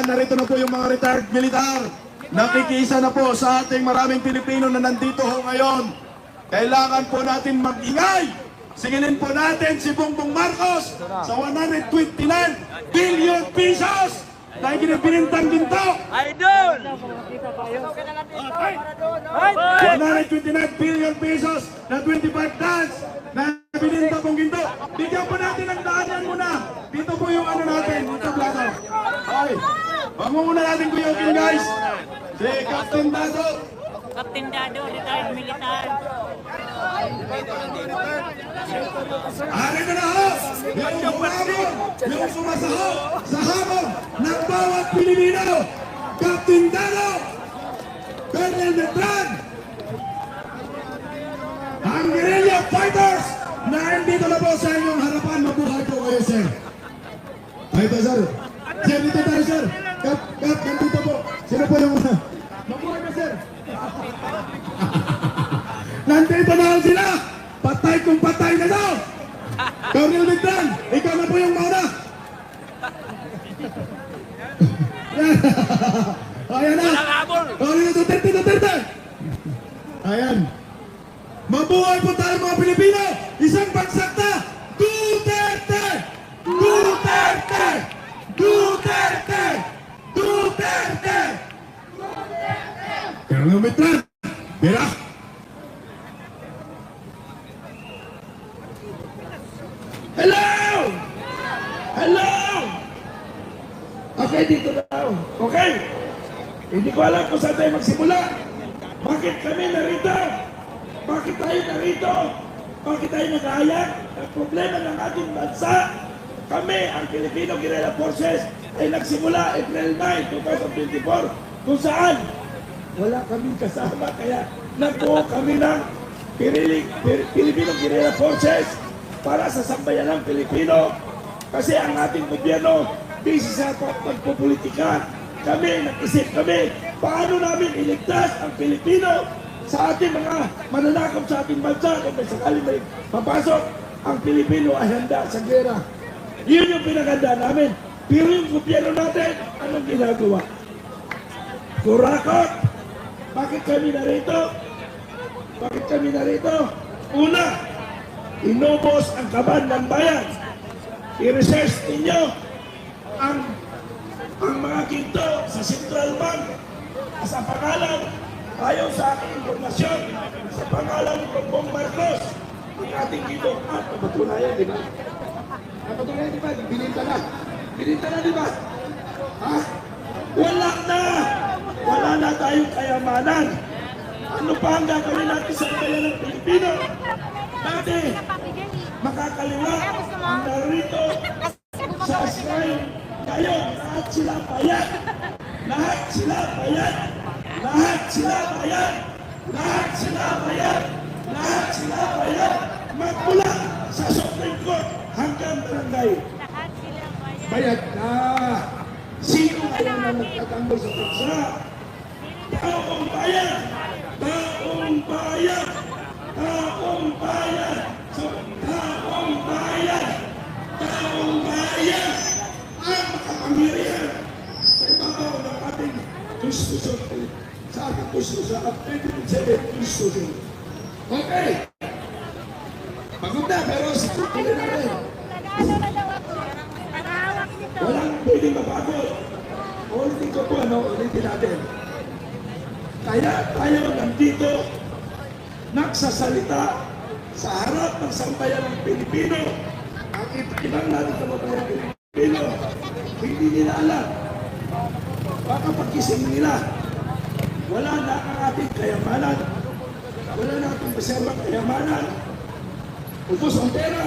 narito na po yung mga retired militar. Nakikisa na po sa ating maraming Pilipino na nandito ho ngayon. Kailangan po natin mag-ingay. Singilin po natin si Bongbong Marcos sa 129 billion pesos na ikinipinintang ginto. Idol! 129 billion pesos na 25 tons na bininta pong ginto. Bigyan po natin ang daan yan muna. Dito po yung ano natin, ito plato. Okay. Wag mo muna natin kuyukin guys. Si Captain Dado. Captain Dado, retired militar. Ari na ho! Yung humabol, yung sumasaho sa hamon ng bawat Pilipino. Captain Dado, Colonel Beltran, ang guerrilla fighters na nandito na po sa inyong harapan. Mabuhay po kayo, sir. Ay, ito, sir. Sir, dito tayo, sir. Kap, nandito po. Sino po yung una? Mabuhay ka, sir. Nandito na sila. Patay kung patay na daw. Colonel Beltran, ikaw na po yung mauna. Ayan na. Colonel Duterte. Ayan. Mabuhay po tayo mga Pilipino. Isang bagsak na. Duterte! Duterte! Duterte! Duterte! Colonel Beltran, Bira. Hello! Hello! Okay, dito daw. Okay. Hindi ko alam kung saan tayo magsimula. Bakit kami narito? Bakit tayo narito? Bakit tayo nag-aayag? Ang problema ng ating bansa, kami, ang Filipino Guerrilla Forces, ay nagsimula April 9, 2024, kung saan wala kaming kasama, kaya nagbuo kami ng Filipino Guerrilla Forces para sa sambayan ng Pilipino. Kasi ang ating gobyerno, busy sa pagpupolitika. Kami, nag-isip kami, paano namin iligtas ang Pilipino sa ating mga mananakop sa ating bansa kung may sakali may papasok, ang Pilipino ay handa sa gera. Yun yung pinaganda namin. Pero yung gobyerno natin, anong ginagawa? Kurakot! Bakit kami narito? Bakit kami narito? Una, inubos ang kaban ng bayan. I-research ninyo ang mga ginto sa Central Bank sa pangalan, ayon sa aking informasyon, sa pangalan ni Bongbong Marcos, ang ating ginto. Napatunayan, di ba? Napatunayan, di ba? Bininta na. Bininta na, di ba? Ha? Wala na! Wala na tayong kayamanan. Ano pa ang gagawin natin sa bayan ng Pilipino? Dati, makakaliwa ang narito sa shrine. Kayo, lahat sila bayad. Lahat sila bayad. Lahat sila bayad. Lahat sila bayad. Lahat sila bayad. Magmula sa Supreme Court hanggang barangay. Bayad na. Sino kaya na nagtatanggol sa bansa? Taong bayan. Taong bayan. Taong bayan. Taong bayan. Taong bayan. Ang makapangyarihan sa ibabaw ng ating konstitusyon, sa ating konstitusyon, at 1987 konstitusyon. Okay. Pagod na, pero tuloy natin. Walang pwedeng mapagod. Ulitin ko po, ulitin natin. Kaya tayo nandito, nagsasalita sa harap ng sambayan ng Pilipino. Ang ibang natin sa sambayan ng Pilipino, hindi nila alam. Baka pagkising nila, wala na ang ating kayamanan. Wala na itong reservang kayamanan. Ubus ang pera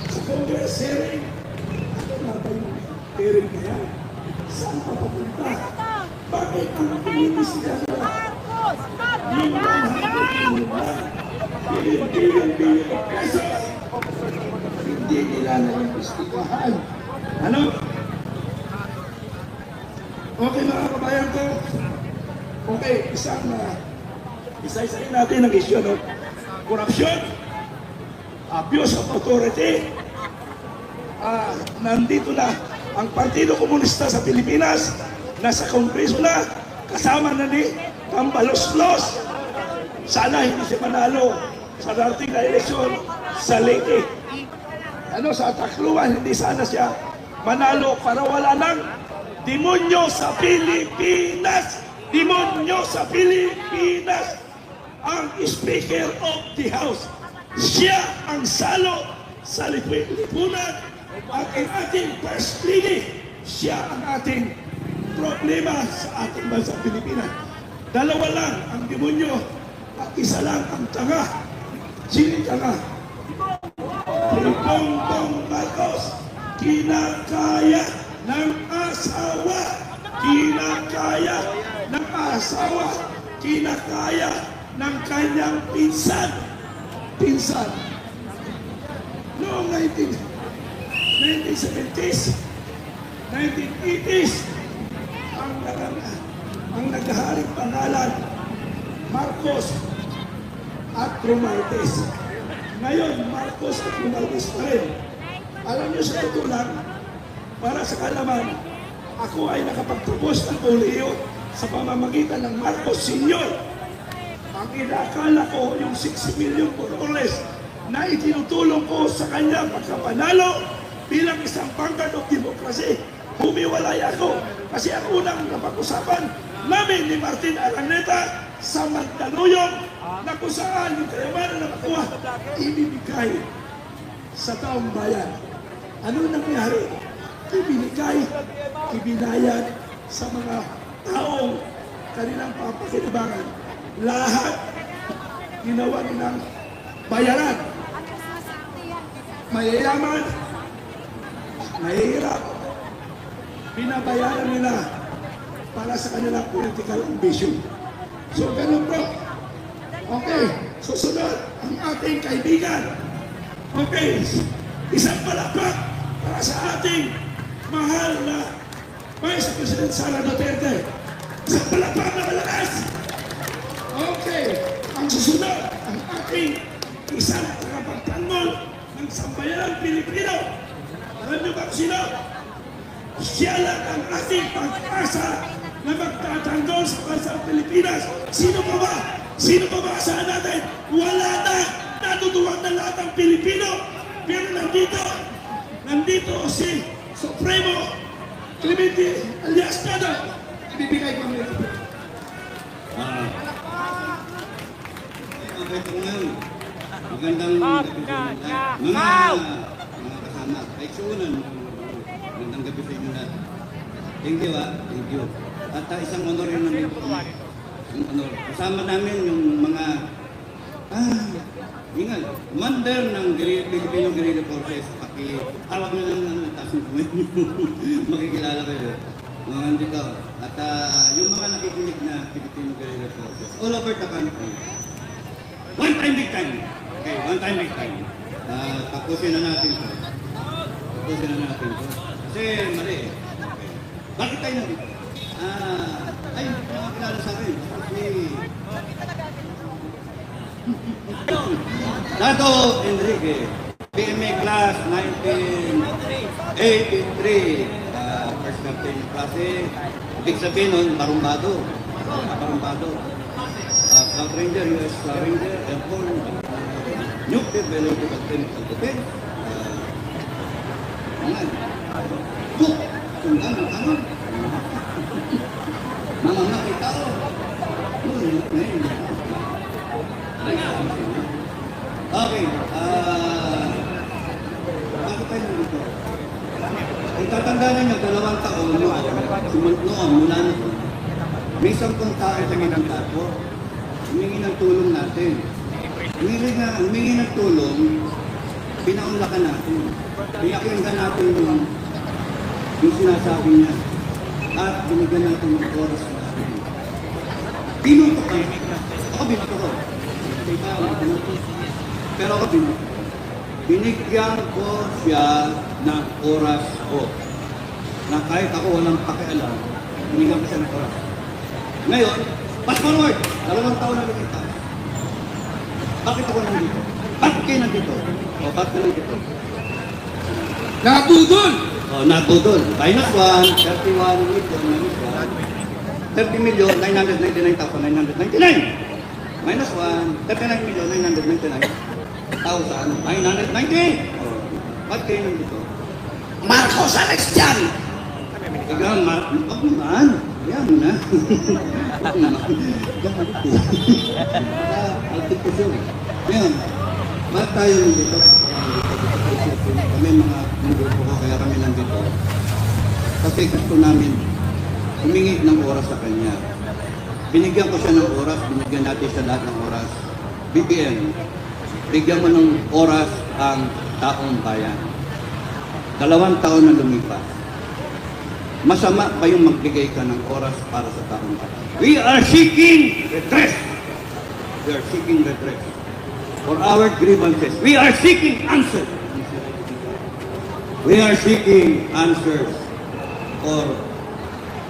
sa Congress hearing. Ano na ba yung hearing kaya? Saan pa papunta? Bakit ang pilinis nila? Yung 100 billion pesos, hindi nila na-investigahan. Ano? Okay mga kabayan ko. Okay, isa-isayin natin ang issue ng corruption, abuse of authority. Nandito na ang Partido Komunista sa Pilipinas nasa Kongreso na, kasama na ni Tambalos-los. Sana hindi siya manalo sa darating na eleksyon sa Leyte. Sa Tacloban, hindi sana siya manalo para wala ng demonyo sa Pilipinas. Demonyo sa Pilipinas. Ang Speaker of the House. Siya ang salo sa lipunan. At ang ating First Lady, siya ang ating problema sa ating bansa Pilipinas. Dalawa lang ang demonyo at isa lang ang tanga. Sino ang tanga? Bongbong Marcos. Kinakaya ng asawa. Kinakaya ng asawa. Kinakaya ng kanyang pinsan. Pinsan. Noong 1970s, 1980s, ang naghaharing pangalan, Marcos at Romualdez. Ngayon, Marcos at Romualdez pa rin. Alam niyo sa totoo lang, para sa kalaman, ako ay nakapagpropose ng kolehiyo sa pamamagitan ng Marcos Sr. Ang inakala ko yung 60 million for less na itinutulong ko sa kanya pagkapanalo bilang isang vanguard of democracy. Humiwalay ako kasi ang unang napag-usapan namin ni Martin Araneta sa Mandaluyong na kung saan yung kayamanan na makuha ibibigay sa taong bayan. Ano nangyari? Ibinigay, ibinayad sa mga taong kanilang papakinabangan. Lahat ginawa nilang bayaran. Mayayaman, mahihirap, binabayaran nila para sa kanilang political ambition. So, ganun po. Okay, susunod ang ating kaibigan. Okay, isang palakpak para sa ating mahal na Vice President Sara Duterte. Isang palakpak na malakas. Okay, ang susunod ang ating isang tagapagtanggol ng sambayanang Pilipino. Alam niyo ba kung sino? Siya lang ang ating pag-asa na magtatanggol sa bansang Pilipinas. Sino pa ba? Sino pa ba asahan natin? Wala na! Natutuwag na lahat ng Pilipino. Pero nandito si Supremo Clemente alias Nado. Ibibigay ko nila. Magandang mga kasama. Eksunan, magandang gabi sa inyo lahat. Thank you thank you. At isang honor yun namin. Yung honor. Kasama namin yung mga commander ng Filipino Guerrilla Forces. Hawak na lang ng taas ng kumay nyo. Makikilala kayo. Mga nandito. At yung mga nakikinig na Filipino Guerrilla Forces all over the country. One time, big time. Okay, one time, big time. Tapusin na natin to. Tapusin na natin to. Kasi mali eh. Okay. Bakit tayo nandito? Ay, makakilala sa akin. Dato Enrique, PMA class 1983. First captain ng klase. Ibig sabihin nun, barumbado. Barumbado. South Ranger, US Ranger, Airborne, Nuke Development of Chemical Defense, Cook, Tunggan, Tanong, mga makitao. Okay, bakit tayo dito? Kung tatandaan nyo, 2 taon noon, mula nito, may 10 tao sa ginang tapo. Humingi ng tulong natin. Humingi ng tulong, pinaunlakan natin. Pinakinggan natin yung sinasabi niya. At binigyan natin ng oras natin. Binuto ka. Ako binuto ko. Pero ako binuto. Binigyan ko siya ng oras ko. Na kahit ako walang pakialam, binigyan ko siya ng oras. Ngayon, fast forward! 2 taon na kita. Bakit ako nandito? Bakit kayo nandito? O, bakit ka nandito? Natudol! O, natudol. Minus 1, 31, 8, 30,999,999. Minus 1, 39,999,990. Oh, ba't kayo nandito? Marcos Alex dyan! Ikaw, huwag naman. Yan mo na. Huwag naman. Diyan ka dito. Altik ko siya. Ngayon, ba't tayo nandito? Kami mga grupo ko, kaya kami nandito. Kasi gusto namin humingi ng oras sa kanya. Binigyan ko siya ng oras, binigyan natin siya lahat ng oras. BBM, bigyan mo ng oras ang taong bayan. 2 taon na lumipas. Masama ba yung magbigay ka ng oras para sa taong bayan? We are seeking redress. We are seeking redress for our grievances. We are seeking answers. We are seeking answers for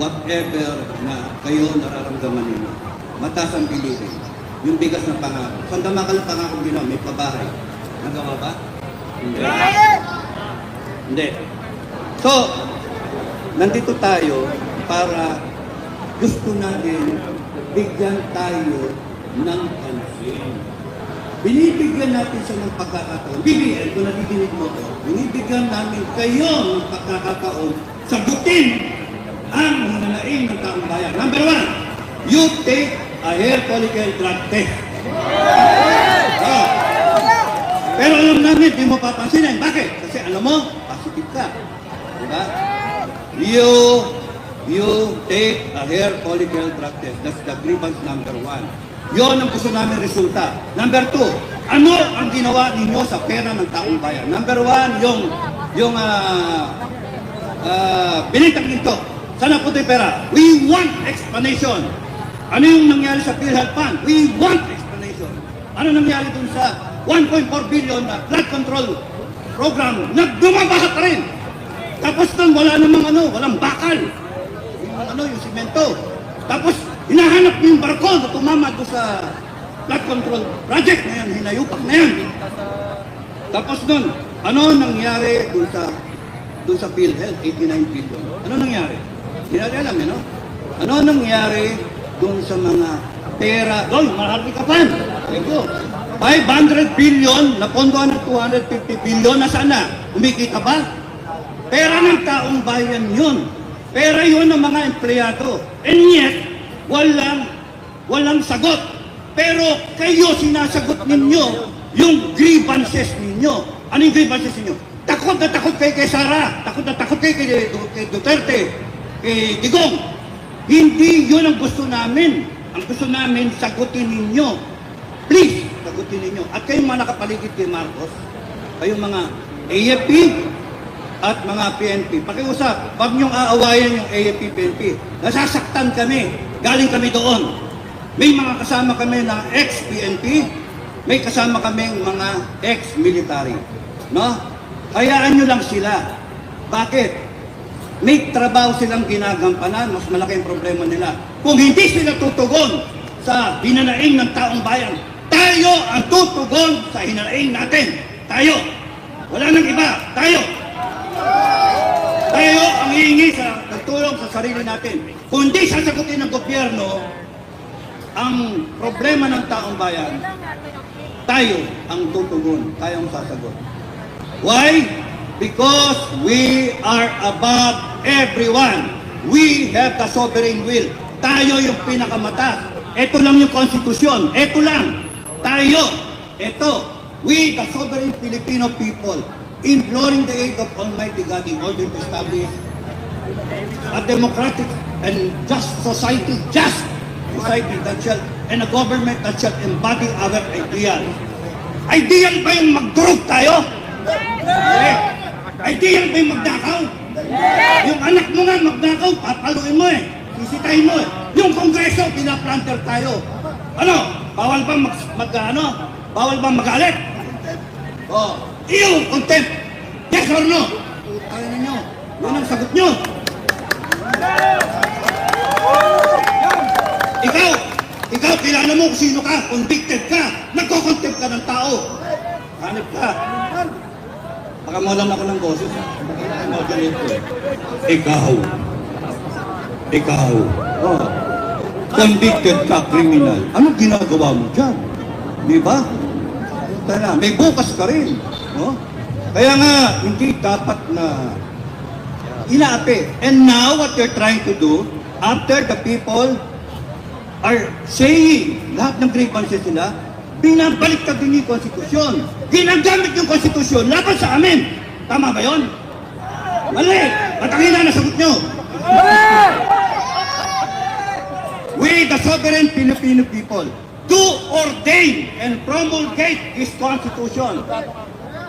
whatever na kayo nararamdaman ninyo. Mataas ang bilihin. Yung bigas ng pangako. Sandama ka ng pangako ginawa, may pabahay. Nagawa ba? Hindi. Hindi. So, nandito tayo para gusto natin bigyan tayo ng pansin. Binibigyan natin siya ng pagkakataon. BBM, kung nakikinig mo ko, binibigyan namin kayo ng pagkakataon sagutin ang hinanaing ng taong bayan. Number 1, you take a hair follicle drug test. Pero alam namin, di mo papansinin. Bakit? Kasi alam mo, positive ka. Diba? You take a hair follicle drug test. That's the grievance number 1. Yon ang gusto namin resulta. Number 2, ano ang ginawa ninyo sa pera ng taong bayan? Number 1, yung binintang ginto. Sana po ito'y pera. We want explanation. Ano yung nangyari sa PhilHealth Fund? We want explanation. Ano nangyari dun sa 1.4 billion na blood control program? Nagdumabaha pa rin. Tapos doon wala namang walang bakal. Yung simento. Tapos hinahanap niyo yung barko na tumama doon sa blood control project na yan, hinayupak na yan. Tapos doon, ano nangyari doon sa PhilHealth, 89 billion? Ano nangyari? Hindi natin alam, no? Ano nangyari doon sa mga pera? Doon, marami ka pa. Ito, 500 billion na pondoan ng 250 billion na sana. Kumikita ba? Pera ng taong bayan yun. Pera yun ng mga empleyado. And yet, walang sagot. Pero kayo sinasagot ninyo yung grievances ninyo. Ano yung grievances ninyo? Takot na takot kayo kay Sara. Takot na takot kayo kay Duterte. Kay Digong. Hindi yun ang gusto namin. Ang gusto namin, sagutin ninyo. Please, sagutin ninyo. At kayong mga nakapaligid kay Marcos, kayong mga AFP at mga PNP, pakiusap, wag niyong aawayan yung AFP, PNP. Nasasaktan kami. Galing kami doon. May mga kasama kami na ex-PNP, may kasama kami mga ex-military. No? Hayaan nyo lang sila. Bakit? May trabaho silang ginagampanan, mas malaki ang problema nila. Kung hindi sila tutugon sa hinanaing ng taong bayan, tayo ang tutugon sa hinanaing natin. Tayo. Wala nang iba. Tayo. Tayo ang hihingi sa nagtulong sa sarili natin. Kung hindi sasagutin ng gobyerno ang problema ng taong bayan, tayo ang tutugon, tayo ang sasagot. Why? Because we are above everyone. We have the sovereign will. Tayo yung pinakamata. Ito lang yung konstitusyon. Ito lang. Tayo. Ito. We, the sovereign Filipino people, imploring the aid of Almighty God in order to establish a democratic and just society that shall, and a government that shall embody our ideal. Ideal ba yung magdurog tayo? Ideal ba yung magnakaw? Yung anak mo nga magnakaw, papaluin mo sisitahin mo Yung kongreso, pinaplanter tayo. Ano? Bawal bang Bawal bang magalit? Iyo, contempt. Yes or no? Kaya ninyo. Yun ang sagot nyo. Ikaw, kilala mo kung sino ka, convicted ka, nagko-contempt ka ng tao. Hanip ka. Baka mo lang ako ng boses. Ikaw. ikaw, oh, convicted ka, criminal. Anong ginagawa mo dyan? Di ba? Tala, may bukas ka rin. No? Kaya nga, hindi dapat na inaapi. And now, what you're trying to do, after the people are saying, lahat ng grievances nila, binabalik ka din yung konstitusyon. Ginagamit yung konstitusyon laban sa amin. Tama ba yun? Mali! Matangin na nasagot nyo. We, the sovereign Filipino people, do ordain and promulgate this constitution.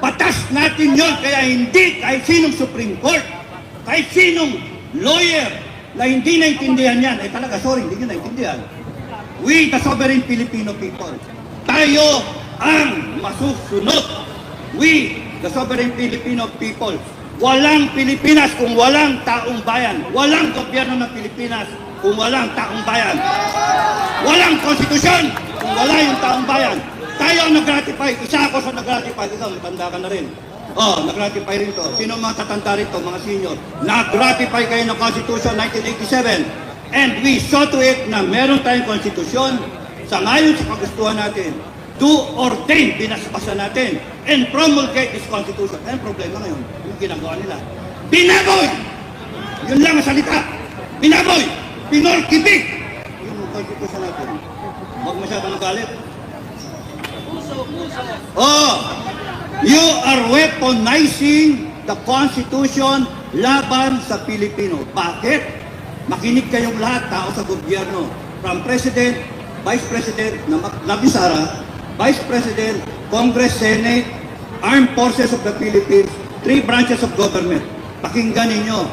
Batas natin yon, kaya hindi kahit sinong Supreme Court, kahit sinong lawyer na hindi naintindihan yan, eh talaga, sorry, hindi nyo naintindihan. We, the sovereign Filipino people, tayo ang masusunod. We, the sovereign Filipino people, walang Pilipinas kung walang taong bayan. Walang gobyerno ng Pilipinas kung walang taong bayan. Walang konstitusyon kung wala yung taong bayan. Tayo ang nag-ratify. Isa ako sa nag-ratify. Ikaw, matanda ka na rin. Oh, nag-ratify rin to. Sino mga tatanda rito, mga senior? Nag-ratify kayo ng Constitution 1987. And we saw to it na meron tayong konstitusyon sa ngayon sa kagustuhan natin. To ordain, binasbasan natin, and promulgate this constitution. Ano ang problema ngayon? Yung ginagawa nila. Binaboy! Yun lang ang salita. Binaboy! Pinorkibig! Yung constitution natin. Huwag masyadong magalit. Oh! You are weaponizing the constitution laban sa Pilipino. Bakit? Makinig kayong lahat, tao sa gobyerno. From President, Vice President na Labisara, Vice President, Congress, Senate, Armed Forces of the Philippines, 3 branches of government. Pakinggan ninyo.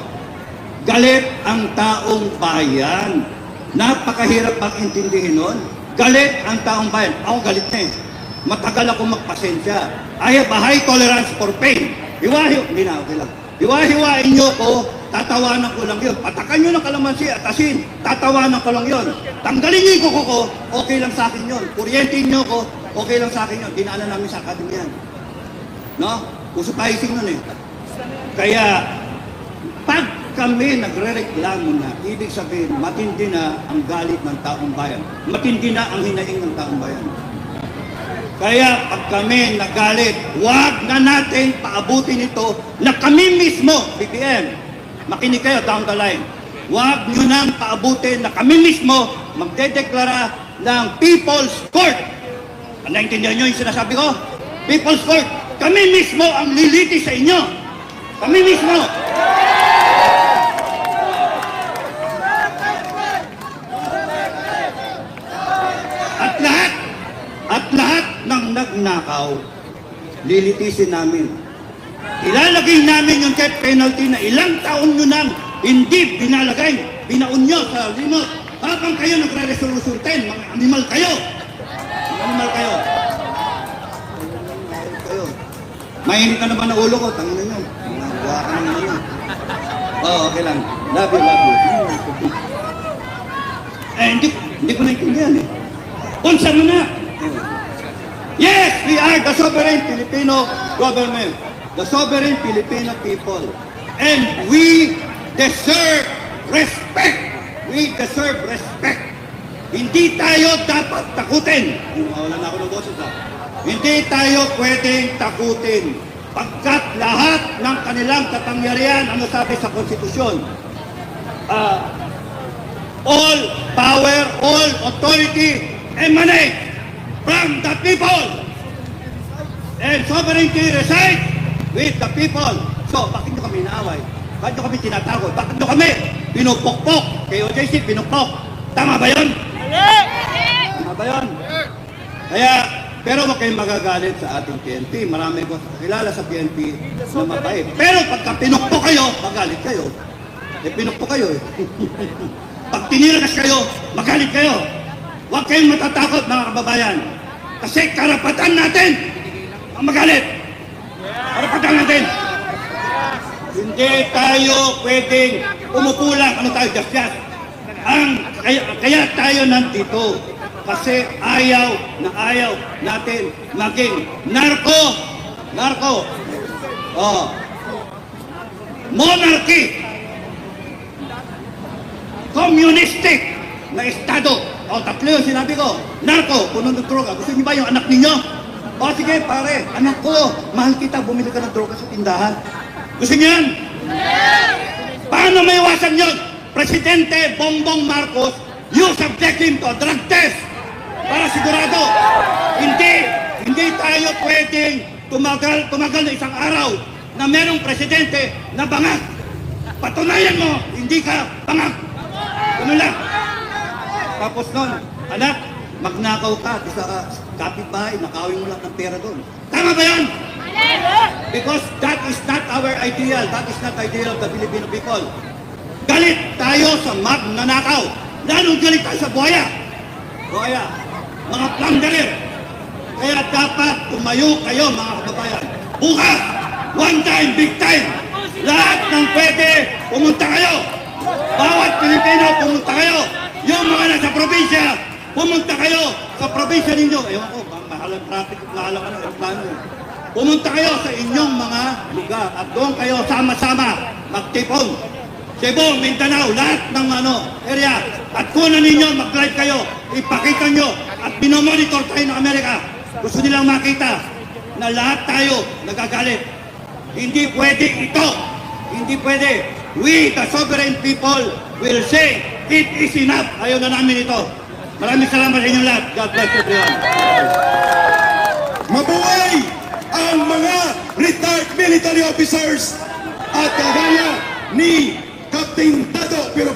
Galit ang taong bayan. Napakahirap pag-intindihin nun. Galit ang taong bayan. Ako galit na eh. Matagal ako magpasensya. I have a high tolerance for pain. Hindi na, okay lang. Hiwa-hiwain nyo ko, tatawanan ko lang yun. Patakan nyo ng kalamansi at asin, tatawanan ko lang yun. Tanggalin nyo yung kuko ko, okay lang sa akin yun. Kuryentin nyo ko, okay lang sa akin yun. Dinaanan namin sa akademya yan. No? Puso tayo nun eh. Kaya, pag kami nagre-reklamo na, ibig sabihin, matindi na ang galit ng taong bayan. Matindi na ang hinaing ng taong bayan. Kaya pag kami nagalit, huwag na natin paabutin ito na kami mismo, BBM, makinig kayo down the line, huwag nyo nang paabutin na kami mismo magdedeklara ng People's Court. Naintindihan nyo yung sinasabi ko? People's Court. Kami mismo ang lilitis sa inyo. Kami mismo. At lahat ng nagnakaw, lilitisin namin. Ilalagay namin yung death penalty na ilang taon nyo nang hindi binalagay. Binaon nyo sa remote. Habang kayo nagre-resolution 10, mga animal kayo. Mga animal kayo. Mainit na naman ang ulo ko, tangin nyo. Mga ka naman nyo. Oo, okay lang. Love you. Hindi ko naintindihan eh. Unsa mo na? Yes, we are the sovereign Filipino government, the sovereign Filipino people, and we deserve respect. We deserve respect. Hindi tayo dapat takutin. Wala na ako ng boses ha. Hindi tayo pwedeng takutin. Pagkat lahat ng kanilang kapangyarihan, ano sabi sa konstitusyon? All power, all authority emanate from the people, and sovereignty resides with the people. So, bakit nyo kami inaaway? Bakit nyo kami tinatawag? Bakit nyo kami pinupokpok? Kay OJC, pinupok. Tama ba yun? Tama ba yun? Kaya, pero huwag kayong magagalit sa ating PNP. Marami ko kilala sa PNP na mabait. Pero pagka pinupok kayo, magalit kayo. Eh, pinupok kayo eh. Pag tiniragas kayo, magalit kayo. Huwag kayong matatakot mga kababayan. Kasi karapatan natin ang magalit. Karapatan natin. Hindi tayo pwedeng umupo lang. Ano tayo? Just. Kaya tayo nandito. Kasi ayaw natin maging narco. Monarchy. communistic na estado. O, tatlo yung sinabi ko. Narco, puno ng droga. Gusto niyo ba yung anak ninyo? O, sige, pare, anak ko, mahal kita, bumili ka ng droga sa tindahan. Gusto niyo yan? Paano may iwasan yun? Presidente Bongbong Marcos, you subject him to a drug test para sigurado. Hindi tayo pwedeng tumagal na isang araw na merong presidente na bangag. Patunayan mo, hindi ka bangag. Ano lang? Tapos nun, anak, magnakaw ka, isa ka kapitbahay, nakawin mo lang ng pera doon. Tama ba yan? Because that is not our ideal. That is not the ideal of the Filipino people. Galit tayo sa magnanakaw. Lalong galit tayo sa buhaya. Buhaya, mga plunderer. Kaya dapat tumayo kayo, mga kababayan. Bukas, one time, big time. Lahat ng pwede, pumunta kayo. Bawat Pilipino, pumunta kayo. Yung mga nasa probinsya, pumunta kayo sa probinsya ninyo. Ewan ko, mahal ang traffic, mahal ang aeroplano. Pumunta kayo sa inyong mga lugar at doon kayo sama-sama magtipon. Cebu, Mindanao, lahat ng area. At kunan ninyo, mag-live kayo, ipakita nyo at binomonitor tayo ng Amerika. Gusto nilang makita na lahat tayo nagagalit. Hindi pwede ito. Hindi pwede. We, the sovereign people, will say, it is enough. Ayaw na namin ito. Maraming salamat sa inyong lahat. God bless everyone. Mabuhay ang mga retired military officers at kagaya ni Captain Dado Pero